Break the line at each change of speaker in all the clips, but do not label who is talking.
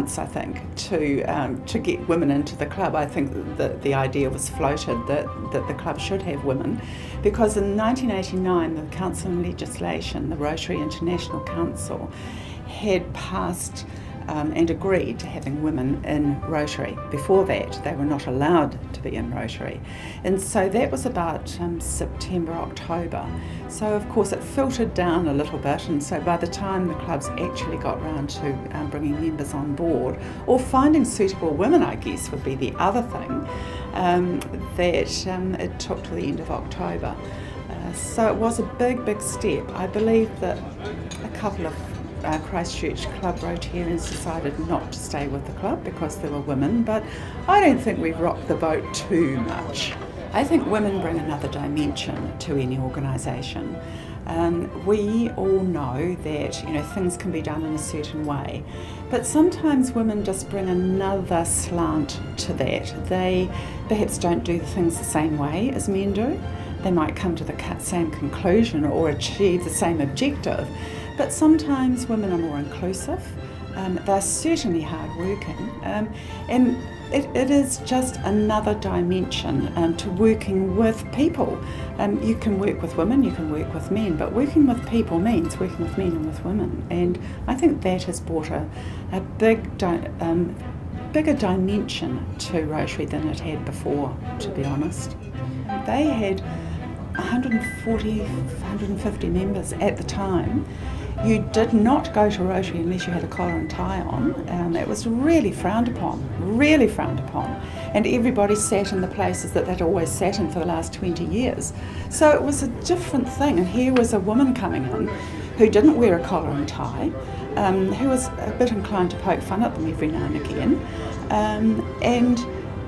months, I think, to get women into the club. I think that the idea was floated that the club should have women, because in 1989 the Council on Legislation, the Rotary International Council, had passed and agreed to having women in Rotary. Before that, they were not allowed to be in Rotary. And so that was about September, October. So of course it filtered down a little bit, and so by the time the clubs actually got round to bringing members on board, or finding suitable women, I guess, would be the other thing, that it took to the end of October. So it was a big step. I believe that a couple of Christchurch club Rotarians decided not to stay with the club because there were women, but I don't think we've rocked the boat too much. I think women bring another dimension to any organisation. We all know that things can be done in a certain way, but sometimes women just bring another slant to that. They perhaps don't do the things the same way as men do. They might come to the same conclusion or achieve the same objective, but sometimes women are more inclusive. They're certainly hard-working, and it is just another dimension to working with people. You can work with women, you can work with men, but working with people means working with men and with women, and I think that has brought a bigger dimension to Rotary than it had before, to be honest. They had 140, 150 members at the time. You did not go to Rotary unless you had a collar and tie on. It was really frowned upon, and everybody sat in the places that they'd always sat in for the last 20 years. So it was a different thing, and here was a woman coming in who didn't wear a collar and tie, who was a bit inclined to poke fun at them every now and again, and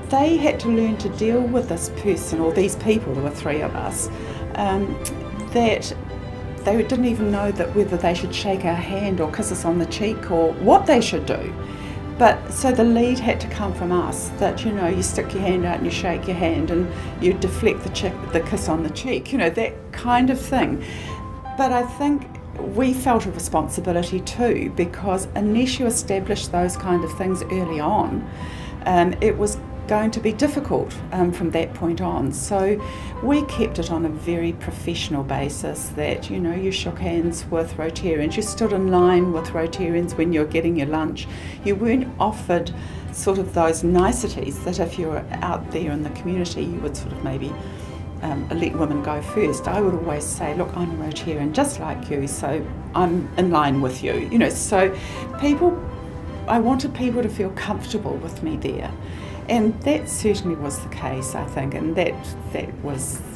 they had to learn to deal with this person, or these people, there were three of us, that they didn't even know that whether they should shake our hand or kiss us on the cheek or what they should do. But so the lead had to come from us, that you stick your hand out and you shake your hand and you deflect the kiss on the cheek, that kind of thing. But I think we felt a responsibility too, because unless you establish those kind of things early on, it was going to be difficult from that point on. So we kept it on a very professional basis, that you shook hands with Rotarians, you stood in line with Rotarians when you were getting your lunch. You weren't offered sort of those niceties that if you were out there in the community you would sort of maybe let women go first. I would always say, look, I'm a Rotarian just like you, so I'm in line with you. So I wanted people to feel comfortable with me there. And that certainly was the case, I think, and that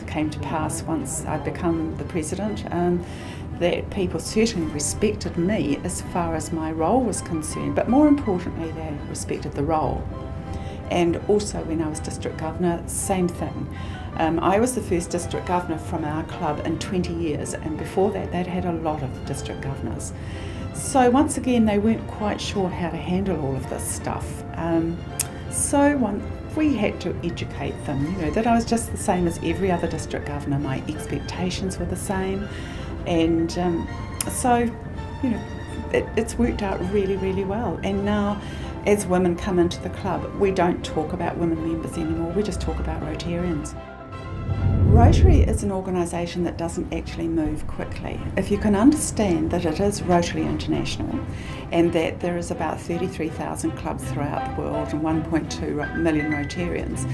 came to pass once I'd become the president, that people certainly respected me as far as my role was concerned, but more importantly they respected the role. And also when I was district governor, same thing. I was the first district governor from our club in 20 years, and before that they'd had a lot of district governors. So once again they weren't quite sure how to handle all of this stuff. So we had to educate them, that I was just the same as every other district governor. My expectations were the same, and so it's worked out really well. And now, as women come into the club, we don't talk about women members anymore. We just talk about Rotarians. Rotary is an organisation that doesn't actually move quickly. If you can understand that it is Rotary International and that there is about 33,000 clubs throughout the world and 1.2 million Rotarians,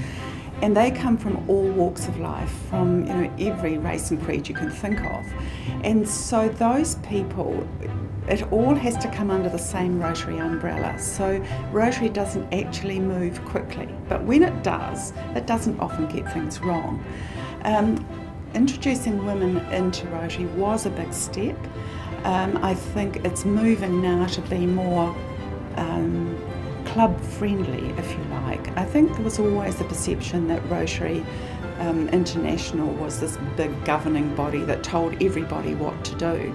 and they come from all walks of life, from every race and creed you can think of, and so those people, it all has to come under the same Rotary umbrella. So Rotary doesn't actually move quickly, but when it doesn't often get things wrong. Introducing women into Rotary was a big step. I think it's moving now to be more club friendly, if you like. I think there was always the perception that Rotary International was this big governing body that told everybody what to do.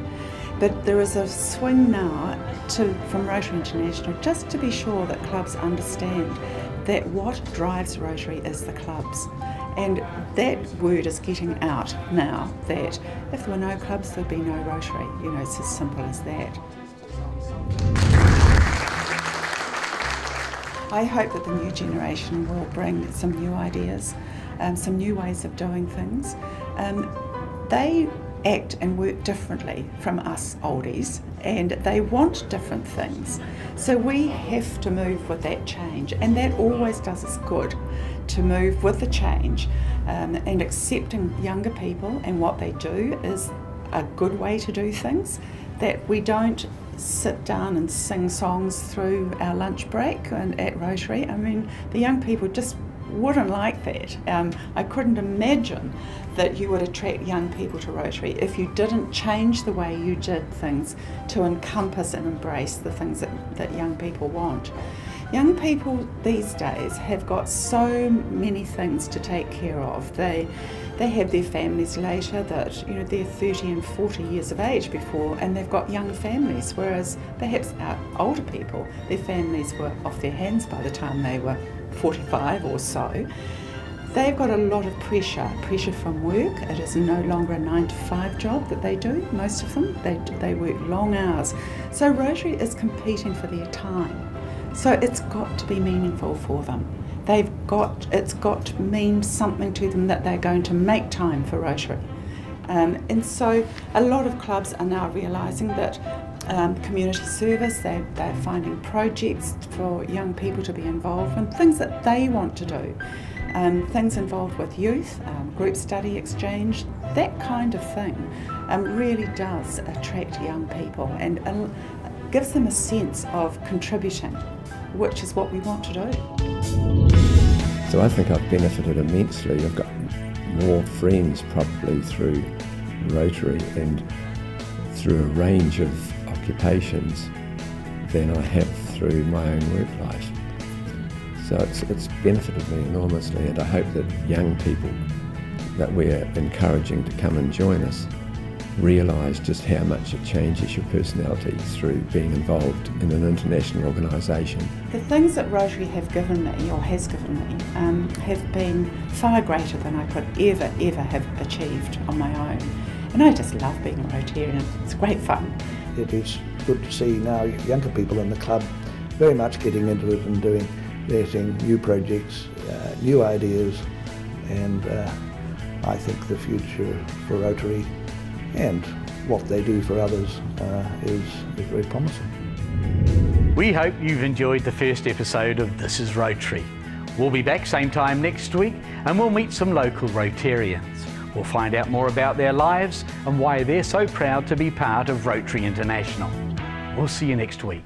But there is a swing now from Rotary International just to be sure that clubs understand that what drives Rotary is the clubs. And that word is getting out now, that if there were no clubs, there'd be no Rotary. It's as simple as that. I hope that the new generation will bring some new ideas, some new ways of doing things. They act and work differently from us oldies, and they want different things. So we have to move with that change, and that always does us good, to move with the change, and accepting younger people and what they do is a good way to do things, that we don't sit down and sing songs through our lunch break and at Rotary. I mean, the young people just wouldn't like that. I couldn't imagine that you would attract young people to Rotary if you didn't change the way you did things to encompass and embrace the things that young people want. Young people these days have got so many things to take care of. They have their families later, that they're 30 and 40 years of age before, and they've got young families, whereas perhaps our older people, their families were off their hands by the time they were 45 or so. They've got a lot of pressure from work. It is no longer a 9-to-5 job that they do, most of them. They work long hours. So Rotary is competing for their time. So it's got to be meaningful for them. It's got to mean something to them that they're going to make time for Rotary. And so a lot of clubs are now realising that community service, they're finding projects for young people to be involved in, things that they want to do. Things involved with youth, group study exchange, that kind of thing really does attract young people and gives them a sense of contributing, which is what we want to do.
So I think I've benefited immensely. I've got more friends probably through Rotary and through a range of occupations than I have through my own work life. So it's benefited me enormously, and I hope that young people that we're encouraging to come and join us realise just how much it changes your personality through being involved in an international organisation.
The things that Rotary have given me, or has given me, have been far greater than I could ever have achieved on my own. And I just love being a Rotarian. It's great fun.
It is good to see now younger people in the club very much getting into it and doing their thing, new projects, new ideas, and I think the future for Rotary and what they do for others is very promising.
We hope you've enjoyed the first episode of This Is Rotary. We'll be back same time next week, and we'll meet some local Rotarians. We'll find out more about their lives and why they're so proud to be part of Rotary International. We'll see you next week.